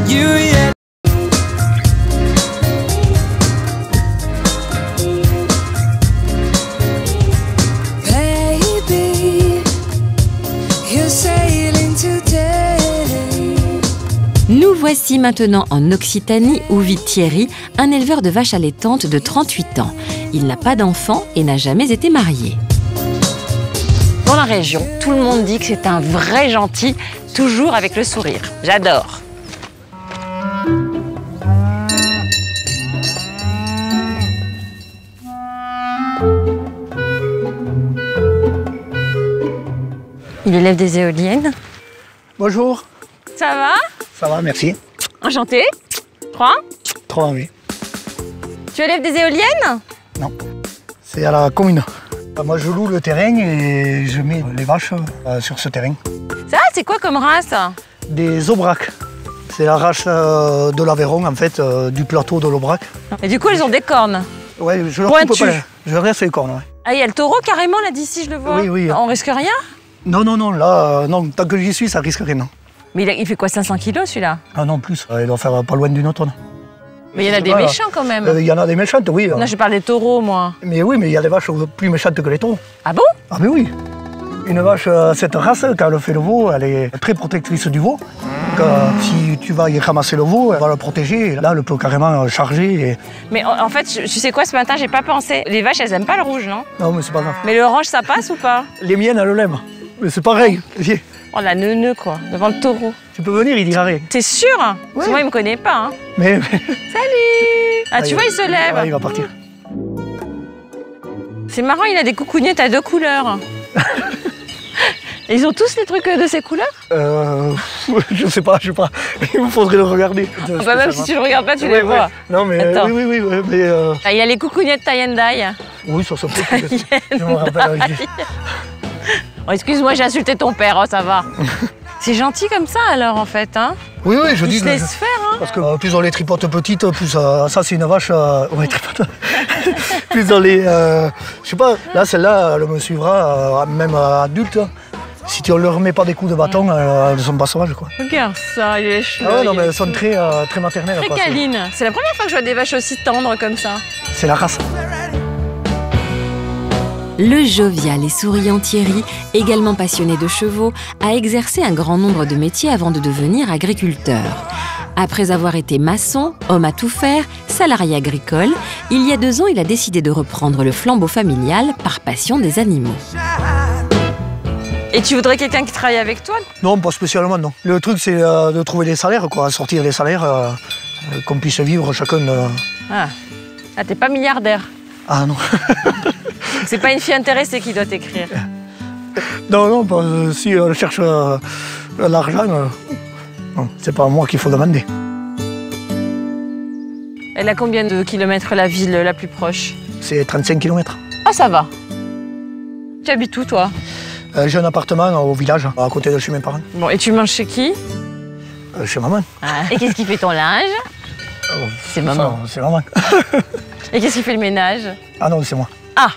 you yet. Baby, you're sailing today. Nous voici maintenant en Occitanie où vit Thierry, un éleveur de vaches allaitantes de 38 ans. Il n'a pas d'enfant et n'a jamais été marié. Dans la région, tout le monde dit que c'est un vrai gentil, toujours avec le sourire. J'adore. Il élève des éoliennes. Bonjour. Ça va? Ça va, merci. Enchanté. 3. 3, oui. Tu élèves des éoliennes? Non. C'est à la commune. Moi, je loue le terrain et je mets les vaches sur ce terrain. Ça, c'est quoi comme race? Des Aubrac. C'est la race de l'Aveyron, en fait, du plateau de l'Aubrac. Et du coup, elles ont des cornes. Ouais, je leur Pointu. coupe pas. Je leur laisse les cornes, ouais. Ah, il y a le taureau carrément là d'ici, je le vois. Oui, oui. On risque rien? Non, non, non, là, non, tant que j'y suis, ça risque rien, non. Mais il fait quoi, 500 kilos celui-là? Ah non, plus. Il doit faire pas loin d'une tonne. Mais il y en a des Voilà. méchants quand même. Il y en a des méchantes, oui. Non, je parle des taureaux, moi. Mais oui, mais il y a des vaches plus méchantes que les taureaux. Ah bon? Ah mais oui. Une vache, cette race, quand elle fait le veau, elle est très protectrice du veau. Si tu vas y ramasser le veau, elle va le protéger. Et là, elle peut carrément charger. Et... Mais en fait, tu sais quoi, ce matin, j'ai pas pensé. Les vaches, elles aiment pas le rouge, non? Non, mais c'est pas grave. Mais le orange, ça passe ou pas? Les miennes, elles l'aiment. Mais c'est pareil. Viens. Oh, la neuneu, quoi, devant le taureau. Tu peux venir, il dira rien. T'es sûr? Parce que moi, il me connaît pas. Hein. Mais... Salut! Ah, tu vois, il se lève. Ouais, il va partir. C'est marrant, il a des coucougnettes à 2 couleurs. Et ils ont tous les trucs de ces couleurs? Je sais pas. Il me faudrait le regarder. Bah même si tu le regardes pas, tu les vois. Non, mais Attends. oui, mais... Ah, il a les coucougnettes tie and dye. Oui, ça peut. Je me rappelle. Oh, excuse-moi, j'ai insulté ton père, oh, ça va. C'est gentil comme ça alors en fait, hein? Oui, je dis... Il se laisse faire, hein? Parce que plus on les tripote petites, plus ça c'est une vache... ouais, tripote. Plus on les... je sais pas, là celle-là, elle me suivra, même adulte. Si tu ne leur mets pas des coups de bâton, elles ne sont pas sauvages, quoi. Regarde ça, il est cheveux. Ah ouais, non, mais elles sont très maternelles. Très quoi. câlines. C'est la première fois que je vois des vaches aussi tendres comme ça. C'est la race. Le jovial et souriant Thierry, également passionné de chevaux, a exercé un grand nombre de métiers avant de devenir agriculteur. Après avoir été maçon, homme à tout faire, salarié agricole, il y a 2 ans, il a décidé de reprendre le flambeau familial par passion des animaux. Et tu voudrais quelqu'un qui travaille avec toi? Non, pas spécialement, non. Le truc, c'est de trouver des salaires, quoi. Sortir des salaires, qu'on puisse vivre chacun. Ah, t'es pas milliardaire. Ah non. C'est pas une fille intéressée qui doit t'écrire. Non, si elle cherche l'argent, non, c'est pas à moi qu'il faut demander. Elle a combien de kilomètres la ville la plus proche? C'est 35 km. Ah, ça va. Tu habites où, toi? J'ai un appartement au village, à côté de chez mes parents. Bon, et tu manges chez qui? Chez maman. Ah. Et qu'est-ce qui fait ton linge? C'est maman. C'est maman. Et qu'est-ce qui fait le ménage? Ah non, c'est moi. Ah,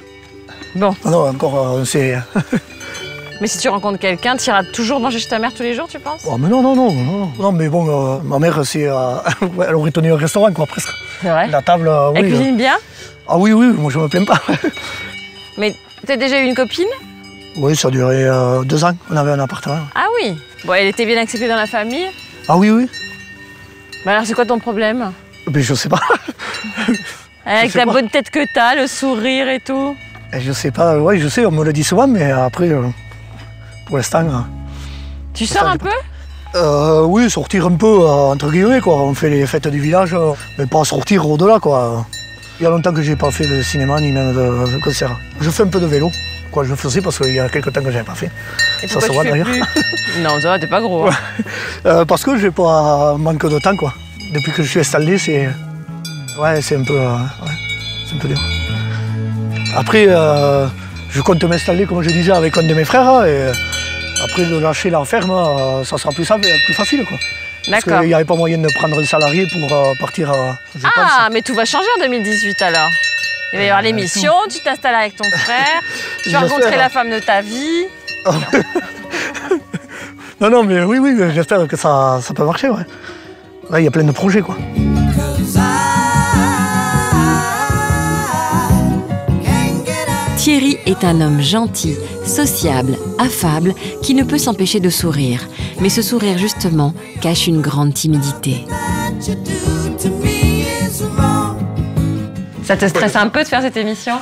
bon. Ah non, encore, c'est... Mais si tu rencontres quelqu'un, tu iras toujours manger chez ta mère tous les jours, tu penses? Oh, mais non. Non, mais bon, ma mère, c'est... elle aurait tenu un restaurant, quoi, presque. C'est vrai? La table, oui. Elle cuisine bien? Ah oui, moi, je me plains pas. Mais t'as déjà eu une copine? Oui, ça a duré 2 ans, on avait un appartement. Ah oui. Bon, elle était bien acceptée dans la famille? Ah oui. Bah alors, c'est quoi ton problème? Mais je sais pas. Avec la bonne tête que t'as, le sourire et tout? Je sais pas, oui, je sais, on me le dit souvent, mais après, pour l'instant... Tu sors un peu? Oui, sortir un peu, entre guillemets, quoi. On fait les fêtes du village, mais pas sortir au-delà, quoi. Il y a longtemps que j'ai pas fait de cinéma, ni même de concert. Je fais un peu de vélo. Quoi, je faisais parce qu'il y a quelques temps que j'avais pas fait. Et ça se voit d'ailleurs. Non, ça va, t'es pas gros. Hein. Parce que j'ai pas manque de temps, quoi. Depuis que je suis installé, c'est... Ouais, c'est un peu... c'est un peu dur. Après, je compte m'installer, comme je disais, avec un de mes frères. Et après, de lâcher la ferme, ça sera plus facile, quoi. Parce D'accord. qu'il n'y avait pas moyen de prendre un salarié pour partir, je pense. Ah, mais tout va changer en 2018 alors. Il va y avoir l'émission, tu t'installes avec ton frère, tu vas rencontrer la femme de ta vie. Non, mais oui, j'espère que ça peut marcher, ouais. Là, il y a plein de projets, quoi. Thierry est un homme gentil, sociable, affable, qui ne peut s'empêcher de sourire. Mais ce sourire, justement, cache une grande timidité. Ça te stresse un peu de faire cette émission?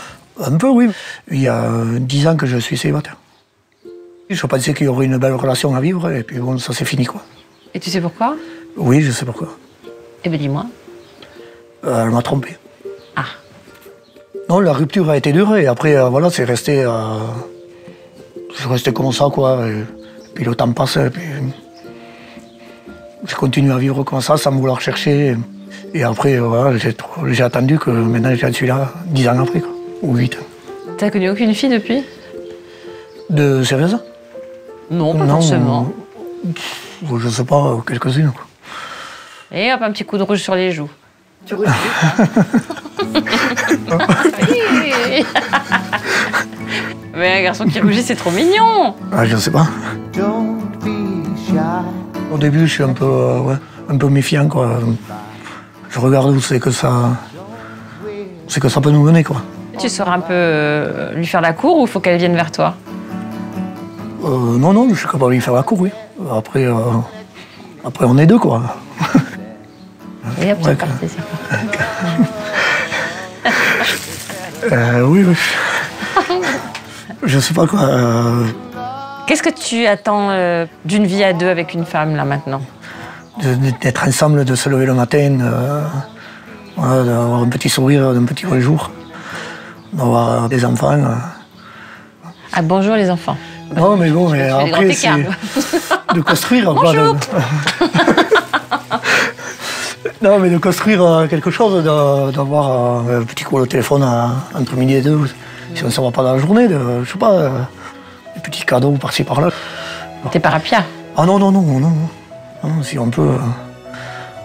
Un peu, oui. Il y a 10 ans que je suis célibataire. Je pensais qu'il y aurait une belle relation à vivre, et puis bon, ça c'est fini, quoi. Et tu sais pourquoi? Oui, je sais pourquoi. Eh bien, dis-moi. Elle m'a trompé. Ah. Non, la rupture a été dure, et après, voilà, c'est resté comme ça, quoi. Et puis le temps passe, et puis j'ai continué à vivre comme ça, sans vouloir chercher. Et après, voilà, j'ai attendu que maintenant je suis là, 10 ans après, quoi. Ou 8 ans. T'as connu aucune fille depuis? De sérieuse? Non, pas forcément. Je sais pas, quelques-unes, quoi. Et hop, un petit coup de rouge sur les joues. Tu rougis? Mais un garçon qui rougit, c'est trop mignon. Ah, je sais pas. Au début, je suis un peu méfiant, quoi. Je regarde où c'est que ça peut nous mener, quoi. Tu sauras un peu lui faire la cour ou il faut qu'elle vienne vers toi? Non, je suis capable de lui faire la cour, oui. Après, on est deux, quoi. Et hop, Ouais, c'est parti, c'est parti. Oui. Je sais pas quoi. Qu'est-ce que tu attends d'une vie à deux avec une femme, là, maintenant? D'être ensemble, de se lever le matin, voilà, d'avoir un petit sourire, un petit jour, d'avoir des enfants. Ah, bonjour les enfants. Non, mais bon, mais après, c'est de construire. Bonjour. Non, mais de construire quelque chose, d'avoir un petit coup au téléphone entre midi et deux, si on ne se voit pas dans la journée, je sais pas, des petits cadeaux par-ci par-là. T'es pas rapia? Ah non, si on peut,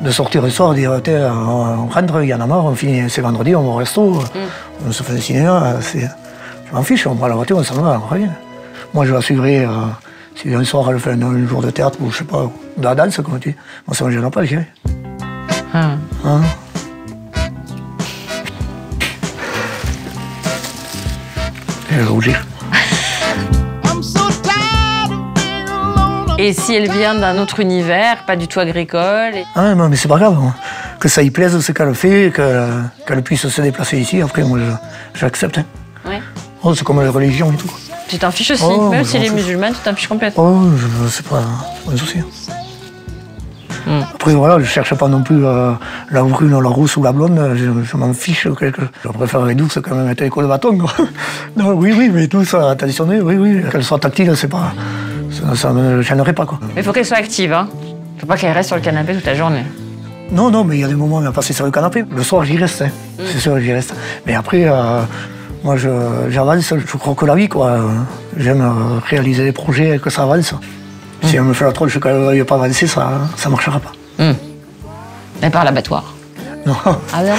de sortir le soir, dire, on rentre, il y en a marre, on finit, c'est vendredi, on va au resto, on se fait un cinéma, je m'en fiche, on prend la voiture, on s'en va, on revient. Moi, je la suivrai, si un soir elle fait un jour de théâtre, ou je sais pas, de la danse, comme tu dis, moi ça ne me gêne pas, j'irai. Hein? Je vais rougir. Et si elle vient d'un autre univers, pas du tout agricole Ah non, mais c'est pas grave. Moi. Que ça y plaise, ce qu'elle fait, qu'elle puisse se déplacer ici, après, moi, j'accepte. Hein. Ouais. Oh, c'est comme la religion et tout. Tu t'en fiches aussi, même si elle est musulmane, tu t'en fiches complètement. Oh, c'est pas un souci. Après, voilà, je cherche pas non plus la brune, la rousse ou la blonde, je m'en fiche. Je préfère les douces quand même être école de bâton. Non, oui, mais tout ça traditionnel, oui. Qu'elle soit tactile, c'est pas. Ça ne me gênerait pas, quoi. Mais il faut qu'elle soit active, hein. Faut pas qu'elle reste sur le canapé toute la journée. Non, mais il y a des moments à passer sur le canapé. Le soir, j'y reste, hein. C'est sûr, j'y reste. Mais après, moi, j'avance, je crois que la vie, quoi. J'aime réaliser des projets et que ça avance. Si elle me fait la tronche qu'elle ne veuille pas avancer, ça ne marchera pas. Mais par l'abattoir. Non. Ah non?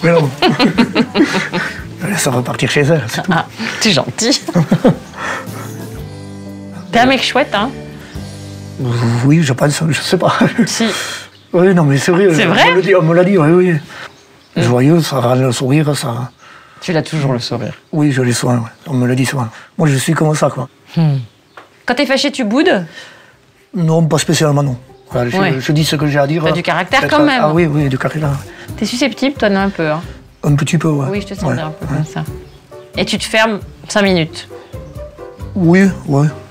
Mais non. Je laisse repartir chez elle, c'est tout. Ah, t'es gentil. T'es un mec chouette, hein? Oui, je pense, je sais pas. Si. Oui, non, mais c'est vrai. C'est vrai? On me l'a dit, oui. Joyeux, ça rend le sourire, ça... Tu l'as toujours, le sourire. Oui, je l'ai souvent, ouais. On me le dit souvent. Moi, je suis comme ça, quoi. Quand t'es fâché, tu boudes? Non, pas spécialement, non. Voilà, je dis ce que j'ai à dire. T'as du caractère quand même. Ah oui, du caractère. T'es susceptible, toi, non, un peu, hein? Un petit peu, ouais. Oui, je te sens bien un peu comme ça. Et tu te fermes 5 minutes? Oui.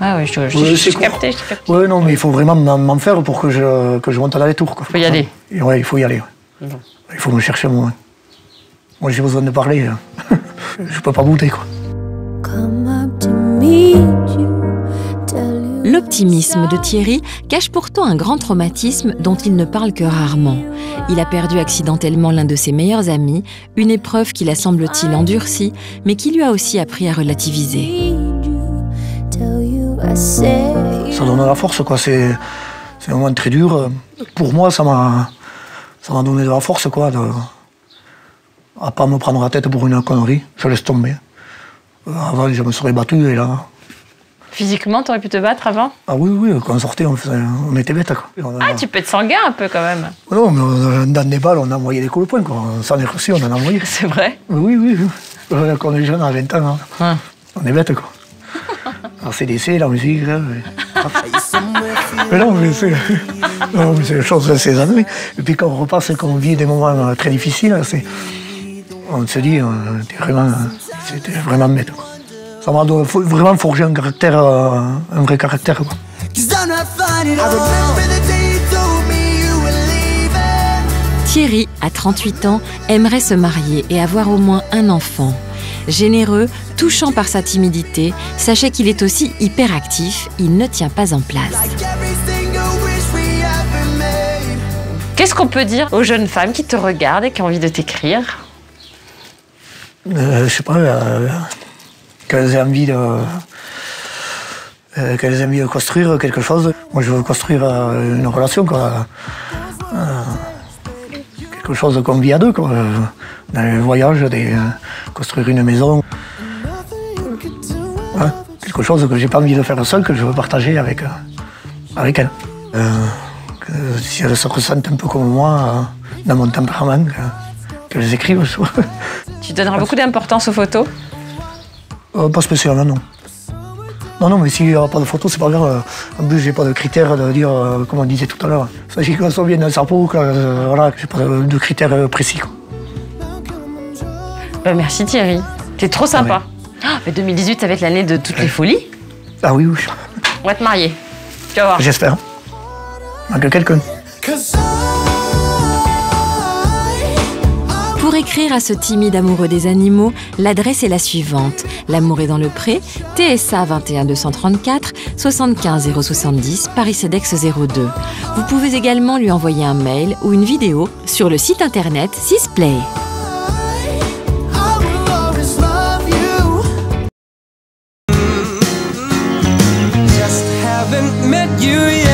Ah oui, je t'ai capté. Oui, non, mais il faut vraiment m'en faire pour que je monte dans les tours, quoi. Faut y aller. Oui, il faut y aller. Ouais. Il faut me chercher, moi. Moi, j'ai besoin de parler. Je peux pas bouder, quoi. L'optimisme de Thierry cache pourtant un grand traumatisme dont il ne parle que rarement. Il a perdu accidentellement l'un de ses meilleurs amis, une épreuve qui l'a, semble-t-il, endurci, mais qui lui a aussi appris à relativiser. Ça donne la force, quoi. C'est un moment très dur. Pour moi, ça m'a donné de la force, quoi, à pas me prendre la tête pour une connerie. Je laisse tomber. Avant, je me serais battu, et là... Physiquement, t'aurais pu te battre avant? Ah oui, oui, quand on sortait, on était bêtes, quoi. Ah, tu peux être sanguin un peu quand même. Non, mais dans des balles, on envoyait des coups de poing, quoi. Sans les reçus, on en envoyait. C'est vrai? Oui, oui, oui. Quand on est jeune, à 20 ans, hein, on est bêtes, quoi. Alors, CDC, la musique, là, mais non, mais c'est une chose de ces années. Et puis quand on repasse et qu'on vit des moments très difficiles, on se dit, c'était vraiment bête, quoi. Ça m'a vraiment forgé un caractère, un vrai caractère, quoi. Thierry, à 38 ans, aimerait se marier et avoir au moins un enfant. Généreux, touchant par sa timidité, sachez qu'il est aussi hyperactif, il ne tient pas en place. Qu'est-ce qu'on peut dire aux jeunes femmes qui te regardent et qui ont envie de t'écrire? Je sais pas, qu'elles aient envie de construire quelque chose. Moi, je veux construire une relation, quoi. Quelque chose qu'on vit à deux, quoi. Dans les voyages, construire une maison. Ouais, quelque chose que j'ai pas envie de faire seul, que je veux partager avec elle. Si elle se ressent un peu comme moi, dans mon tempérament, qu'elles écrivent. Tu donneras beaucoup d'importance aux photos? Pas spécialement, non. Non, mais s'il n'y aura pas de photos, c'est pas grave. En plus, j'ai pas de critères de dire, comme on disait tout à l'heure. Il s'agit qu'on soit bien dans le cerveau, voilà, j'ai pas de critères précis, quoi. Merci Thierry, t'es trop sympa. Mais 2018, ça va être l'année de toutes les folies. Ah oui, oui. On va te marier. Tu vas voir. J'espère. Manque quelqu'un. Pour écrire à ce timide amoureux des animaux, l'adresse est la suivante. L'amour est dans le pré, TSA 21 234 75 070, Paris Cedex 02. Vous pouvez également lui envoyer un mail ou une vidéo sur le site internet Sisplay. Just haven't met you yet.